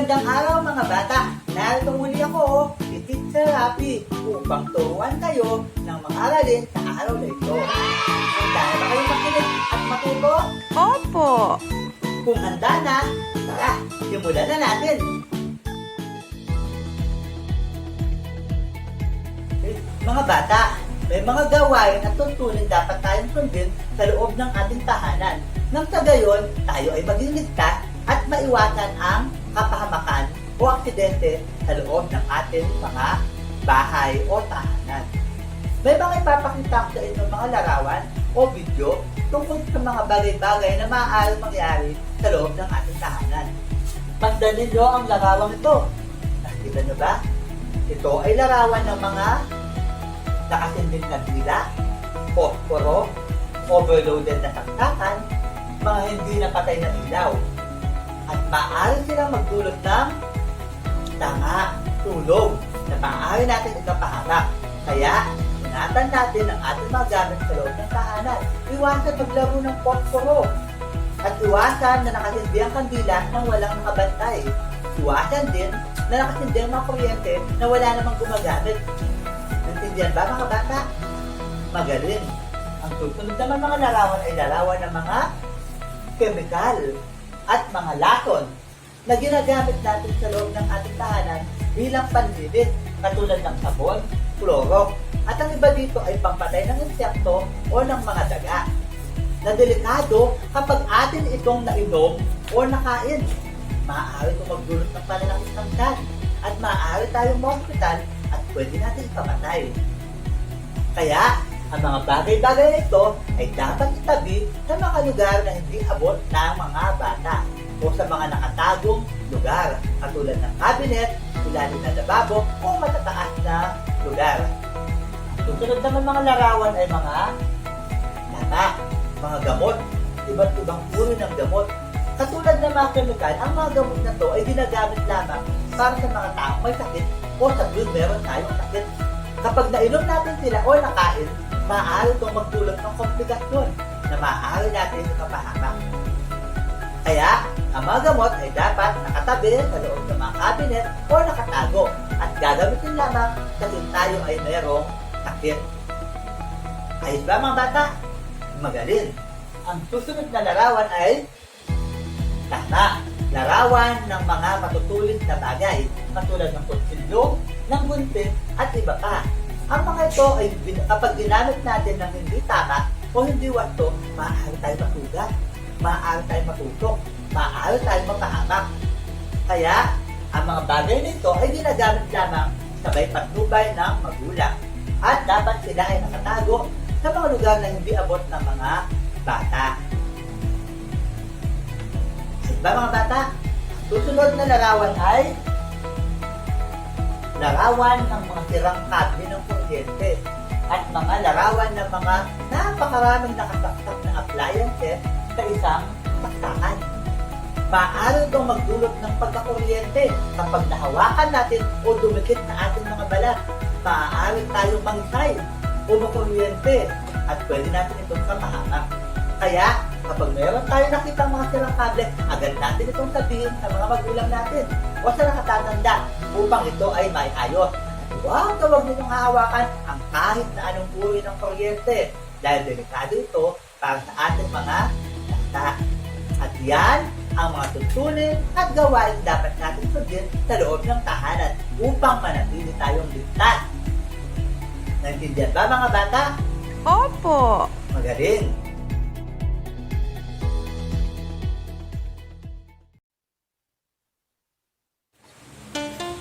Magandang araw mga bata! Narito muli ako, si Teacher Rafi, upang turuan kayo ng mga aralin sa araw na ito. Handa na ba kayo makinig at matuto? Opo! Kung handa na, tara, simulan na natin! Mga bata, may mga gawain at tuntunin dapat tayong sundin sa loob ng ating tahanan. Nang sa gayon, tayo ay maging ligtas at maiwasan ang kapahamakan o aksidente sa loob ng ating mga bahay o tahanan. May mga ipapakita ko sa inyo mga larawan o video tungkol sa mga bagay-bagay na maaaring mangyari sa loob ng ating tahanan. Pasdan ninyo ang larawang ito. Nakikita nyo ba? Ito ay larawan ng mga nakasinding na dila, posporo, overloaded na saksakan, mga hindi napatay na ilaw. At maaari silang magdulot ng tanga, tulog, na maaari natin ikapaharap. Kaya, ingatan natin ang ating mga gamit sa loob ng tahanan. Iwasan maglaro ng posporo. At iwasan na nakasindi ang kandila nang walang nakabantay. Iwasan din na nakasindi ang mga kuryente na wala namang gumagamit. Nantindihan ba mga bata? Magaling. Ang susunod naman mga larawan ay larawan ng mga kemikal at mga lason na ginagamit natin sa loob ng ating tahanan bilang panlinis katulad ng sabon, kloro, at ang iba dito ay pampatay ng insekto o ng mga daga na delikado kapag atin itong nainom o nakain. Maaari itong magdulot ng pananakit ng tiyan at maaari tayong ma-hospital at pwede natin ikamatay. Kaya, ang mga bagay-bagay na ito ay dapat itabi sa mga lugar na hindi abot ng mga bata o sa mga nakatagong lugar katulad ng cabinet, ilalim na lababo o matataas na lugar. Ang susunod naman mga larawan ay mga lata, mga gamot, iba't ibang uri ng gamot. Katulad ng mga kemikal, ang mga gamot na ito ay ginagamit lamang para sa mga taong may sakit o sa tuwing meron tayong sakit. Kapag nainom natin sila o nakain, maaari itong magdulot ng komplikasyon na maaari natin ikapahamak. Kaya, ang mga gamot ay dapat nakatabi sa loob ng mga cabinet o nakatago at gagamitin lamang kasi tayo ay mayroong sakit. Ayos ba mga bata? Magaling! Ang susunod na larawan ay tama, larawan ng mga matutulis na bagay katulad ng kutsilyo, ng gunting at iba pa. Ang mga ito ay kapag ginamit natin ng hindi tama o hindi wasto, maaari tayo masugat, maaari tayo matutok, maaari tayo mapahamak. Kaya, ang mga bagay nito ay ginagamit lamang sa may patnubay ng magulang at dapat sila ay nakatago sa mga lugar na hindi abot ng mga bata. Diba mga bata? Susunod na larawan ay larawan ng mga sirang kable ng kuryente at mga larawan ng mga napakaraming nakasaksak na appliances sa isang saksakan. Maaari itong magdulot ng pagkakuryente kapag nahawakan natin o dumikit na ating mga balat. Maaari tayong mangitay o makuryente at pwede natin itong kapahamak. Kaya, kapag meron tayo nakita mga sirang kable, agad natin itong sabihin sa mga magulang natin o sa nakatatanda upang ito ay maiayos. At huwag ninyong hahawakan ang kahit na anong uri ng kuryente dahil delikado ito para sa ating mga bata. At yan ang mga tuntunin at gawain dapat natin sundin sa loob ng tahanan upang manatili tayong ligtas. Naintindihan ba mga bata? Opo! Magaling!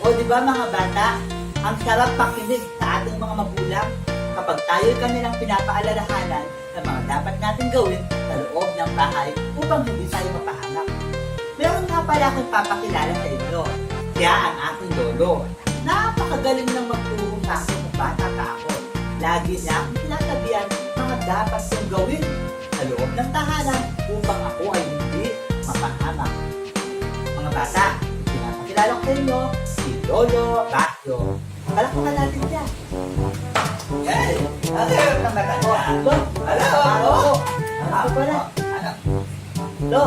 O di ba mga bata, ang sarap pakinig sa ating mga magulang kapag tayo'y kanilang pinapaalalahanan sa mga dapat natin gawin sa loob ng bahay upang hindi tayo mapahamak. Meron nga pala akong papakilala sa inyo. Siya ang aking lolo. Napakagaling ng magturo sa akin ng bata pa ako. Lagi niya akong sinasabihan mga dapat kong gawin sa loob ng tahanan upang ako ay hindi mapahamak. Mga bata, pinapakilala ko sa inyo si Lolo Basyo. Palakpakan natin siya. Yan! Ano na matanda? Hello! Ako pala. Lo,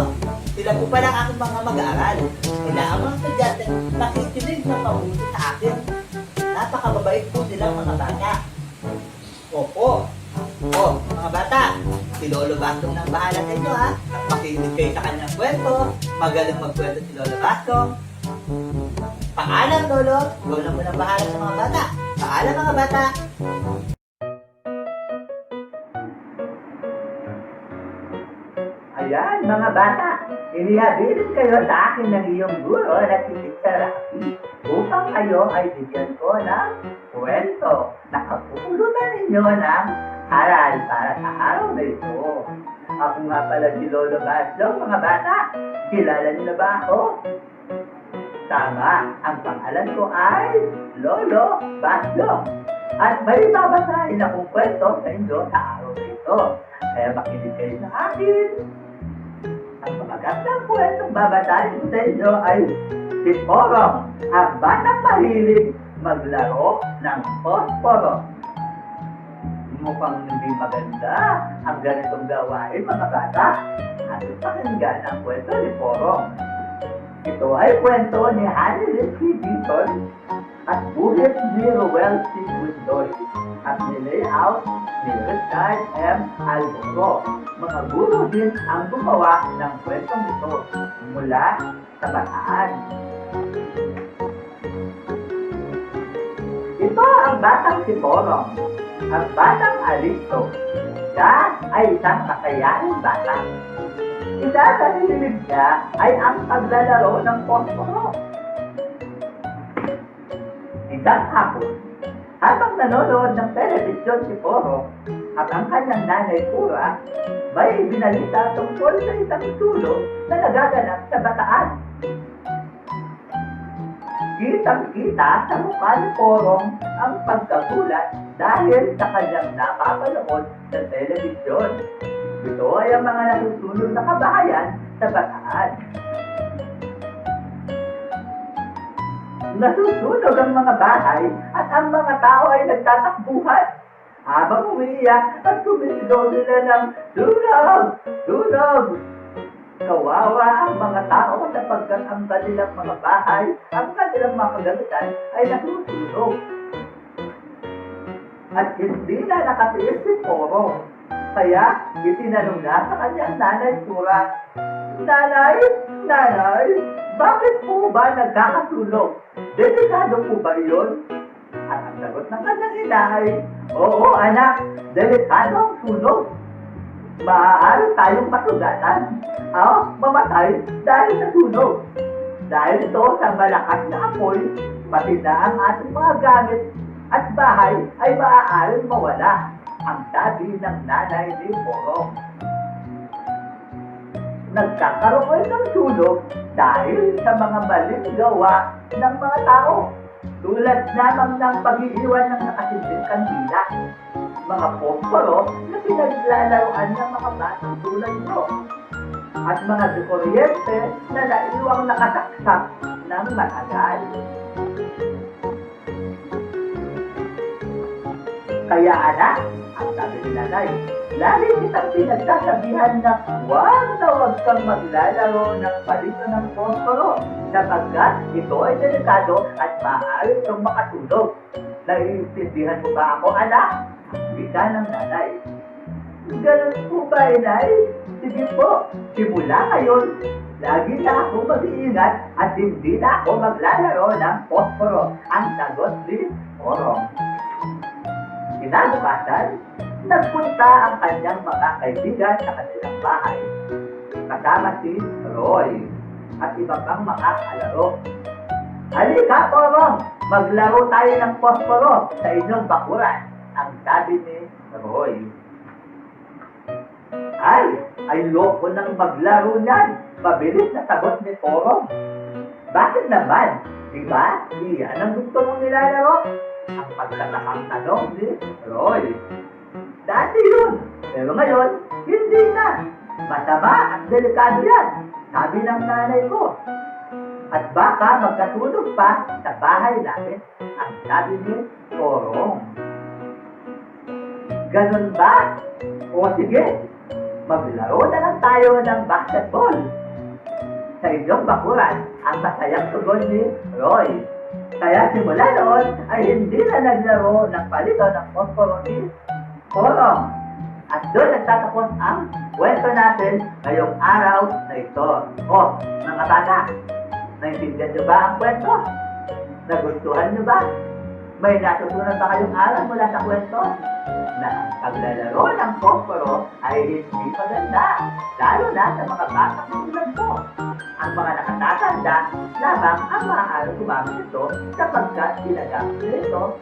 sila po pala ang aking mga mag-aaral. Sila ang mga estudyante Lolo Bastong nang bahala sa inyo ha. At makinig kayo sa kanyang kwento. Magaling magkwento si Lolo Bastong. Paalam Lolo, ikaw na muna bahala sa mga bata. Paalam mga bata. Ayan mga bata, inihabilin kayo sa akin ng iyong guro na si Teacher Rafi upang kayo ay bigyan ko ng kwento na kapupulutan ninyo ng aral para sa araw na ito. Ako nga pala si Lolo Bastong, mga bata. Kilala niyo na ba ako? Tama, ang pangalan ko ay Lolo Bastong. At may babasahin akong kwento sa inyo sa araw na ito. Kaya makinig kayo sa akin. Ang magandang kwentong babasahin ko sa inyo ay si Porong, ang batang mahilig maglaro ng posporo. Mukhang hindi maganda ang ganitong gawain mga bata. Ating pakinggan ang kwento ni Porong. Ito ay kwento ni Hannibal C. Beaton at buhit ni Rowell C. Windoy at nilayout ni Richard M. Alboro. Mga guro din ang gumawa ng kwentong ito mula sa Bataan. Ito ang batang si Porong, ang batang Alisto. Siya ay isang makayaning bata. Isa sa hilig niya ay ang paglalaro ng posporo. Isang hapon, habang nanonood ng telebisyon si Porong at ang kanyang nanay Pura, may binalita tungkol sa isang sulok na nagaganap sa Bataan. Kitang-kita sa mukha ni Porong ang pagkagulat dahil sa kanyang napapanood sa telebisyon. Ito ay ang mga nasusunod na kabahayan sa Bataan. Nasusunog ang mga bahay at ang mga tao ay nagtatakbuhan. Habang umiiyak at sumisigaw nila ng sunog! Sunog! Kawawa ang mga tao sapagkat ang kanilang mga bahay, ang kanilang mga kagamitan ay nasusunog. At hindi na nakatiis si Porong. Kaya itinanong na sa kanyang nanay Pura, Nanay, Nanay, bakit po ba nagkakasunog? Delikado po ba yun? At ang sagot ng kanyang ina ay, Oo anak, delikado ang sunog. Maaari tayong masugatan o mamatay dahil sa sunog. Dahil ito sa malakas na apoy, pati na ang ating mga gamit at bahay ay maaaring mawala. Ang sabi ng nanay ni Porong. Nagkakaroon ng sunog dahil sa mga maling gawa ng mga tao. Tulad lamang ng pag-iiwan ng nakasinding kandila, mga posporo na pinaglalaroan ng mga batang tulad mo, at mga kuryente na naiwang nakasaksak ng matagal. Kaya anak, ang sabi ni nanay, lagi kitang pinagsasabihan na huwag kang maglalaro ng palito ng posporo sapagkat ito ay delikado at maaari itong makatulog. Naiintindihan mo ba ako, anak? Wika ng nanay. Ganun po ba, inay? Sige po, simula ngayon, lagi na ako mag-iingat at hindi na ako maglalaro ng posporo. Ang sagot ni Porong. Kinabukasan, nagpunta ang kanyang mga kaibigan sa kanilang bahay. Kasama si Roy at iba pang mga kalaro. Halika, Porong! Maglaro tayo ng posporo sa inyong bakuran, ang sabi ni Roy. Ay loko nang maglaro niyan. Mabilis na sagot ni Porong. Bakit naman? Diba? Iyan ang gusto mong nilalaro? Ang pagtatakang tanong ni Roy. Dati yun, pero ngayon, hindi na. Masama at delikado yan, sabi ng nanay ko. At baka magkatulog pa sa bahay namin, ang sabi ni Porong. Ganun ba? O sige, maglaro na lang tayo ng basketball. Sa inyong bakuran, ang masayang tugon ni Roy. Kaya simula noon ay hindi na naglaro ng palito ng posporo ni Porong. At doon nagtatapos ang kwento natin ngayong araw na ito. O, mga bata, naintindihan niyo ba ang kwento? Nagustuhan niyo ba? May natutunan ba kayong aral mula sa kwento? Na ang paglalaro ng posporo ay hindi maganda, lalo na sa mga batang tulad ko. Ang mga nakatatanda lamang ang maaari gumamit ito sapagkat ginagamit nito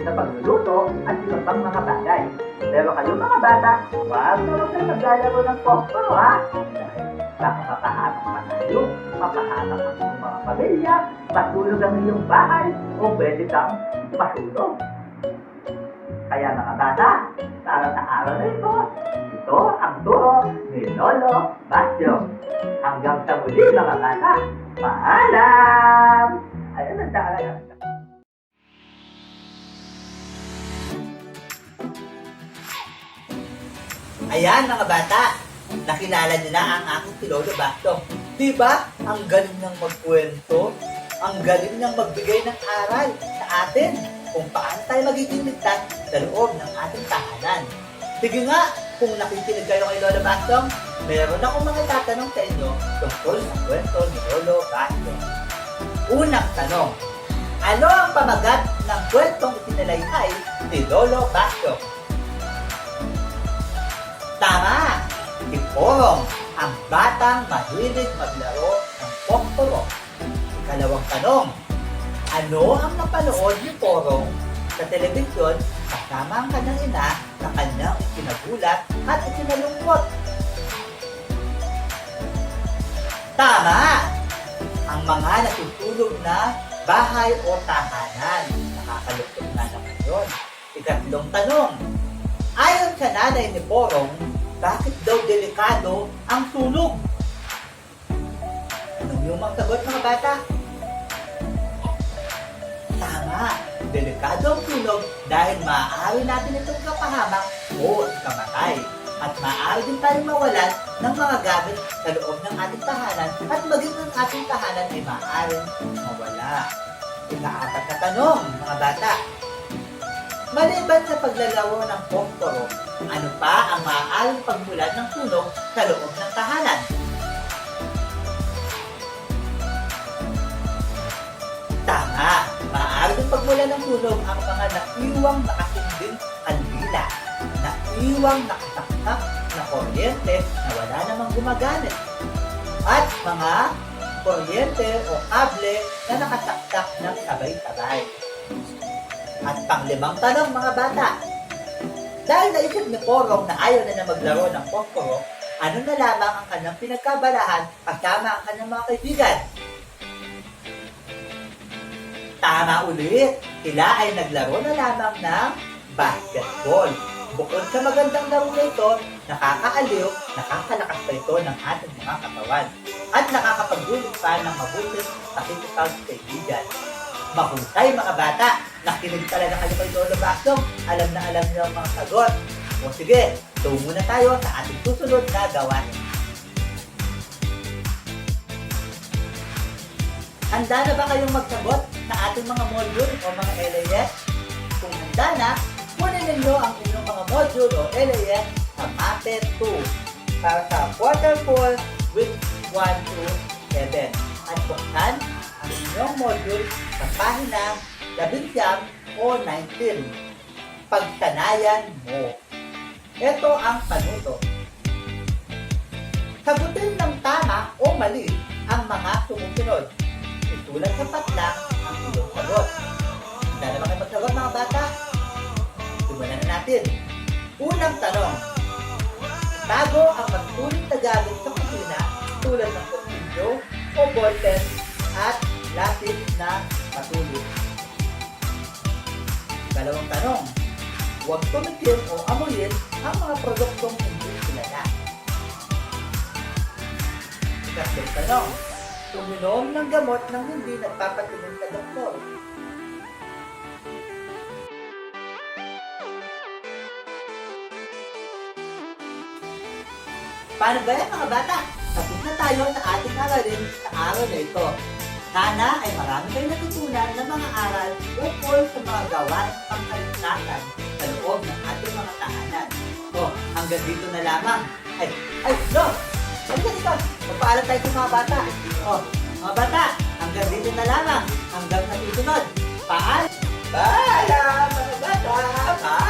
sa pagluluto at iba pang mga bagay. Pero kayo mga bata, huwag na huwag na maglalaro ng posporo ha! Dahil baka mapahamak pa tayo, mapahamak ang iyong mga pamilya, matulog ang iyong bahay, o pwede kang masunog. Kaya mga bata, para sa araw na ito ang turo ni Lolo Basyo. Hanggang sa muli mga bata, paalam! Ayun ang talaga. Ayan mga bata, nakilala niyo na ang aking si Lolo Basyo. Diba? Ang galing niyang magkwento, ang galing niyang magbigay ng aral sa atin kung paano tayo magiging ligtas sa loob ng ating tahanan. Sige nga, kung nakikinig kayo kay Lolo Basyo, meron akong mga tatanong sa inyo tungkol sa kwento ni Lolo Basyo. Unang tanong, ano ang pamagat ng kwentong itinalaysay ni Lolo Basyo? Tama! Si Porong, ang batang mahilig maglaro ng posporo. Ikalawang tanong, ano ang napanood ni Porong sa telebisyon kasama ang kanyang ina na kanyang ikinagulat at ikinalungkot? Tama! Ang mga natutulog na bahay o tahanan. Nakakalungkot na naman yun. Ikatlong tanong, ayon sa nanay ni Porong, bakit daw delikado ang sunog? Anong yung mga sagot mga bata? Tama, delikado ang sunog dahil maaari natin itong kapahamak o ikamatay. At maaari din tayong mawalan ng mga gamit sa loob ng ating tahanan at maging ang ating tahanan ay maaaring mawala. Ika-apat na tanong, mga bata. Maliban sa paglalaro ng posporo, ano pa ang maaaring pagmulan ng sunog sa loob ng tahanan? Tama! Maaari din pagmulan ng sunog ang mga naiwang nakasinding kandila, naiwang nakataktak na kuryente na wala namang gumagamit, at mga kuryente o kable na nakataktak ng sabay-sabay. At panglimang tanong mga bata, dahil naisip ni Porong na ayaw na maglaro ng posporo, ano na lamang ang kanyang pinagkabalahan kasama ang kanyang mga kaibigan? Tama ulit, sila ay naglaro na lamang ng basketball. Bukod sa magandang laro na ito, nakakaaliw, nakakalakas pa ito ng ating mga katawan at nakakapagdulot pa ng mabuting pakikipagkaibigan. Mahusay mga bata, nakinig talaga kayo kay Lolo Basyo, alam na alam niyo ang mga sagot. O sige, tungo na tayo sa ating susunod na gawain. Handa na ba kayong magsagot sa ating mga module o mga LAS? Kung handa na, kunin ninyo ang inyong mga module o LAS sa Mate 2 para sa Quarter 4 week 1 to 7. At buksan ang inyong module sa pahina 19 o 19. Pagsanayan mo. Ito ang panuto. Sagutin ng tama o mali ang mga sumusunod. Isulat sa patlang ang iyong sagot. Handa na ba kayo magsagot mga bata? Simulan na natin. Unang tanong. Itago ang magsulit na gamit sa kusina tulad ng kutsilyo o ballpen at lapis na patuloy. Dalawang tanong. Huwag tumikim o amuyin ang mga produktong hindi kilala. Ikatlong tanong. Uminom ng gamot ng hindi nagpapatingin sa doktor. Paano ba yan mga bata? Tapos na tayo sa ating aralin sa araw na ito. Sana ay marami kayong natutunan ng mga aral ukol sa mga gawain pangkaligtasan sa loob ng ating mga tahanan. O, hanggang dito na lamang. No! Halika dito. Magpaalam tayo sa mga bata. Oh, mga bata, hanggang dito na lamang. Hanggang sa susunod. Paalam mga bata. Paalam.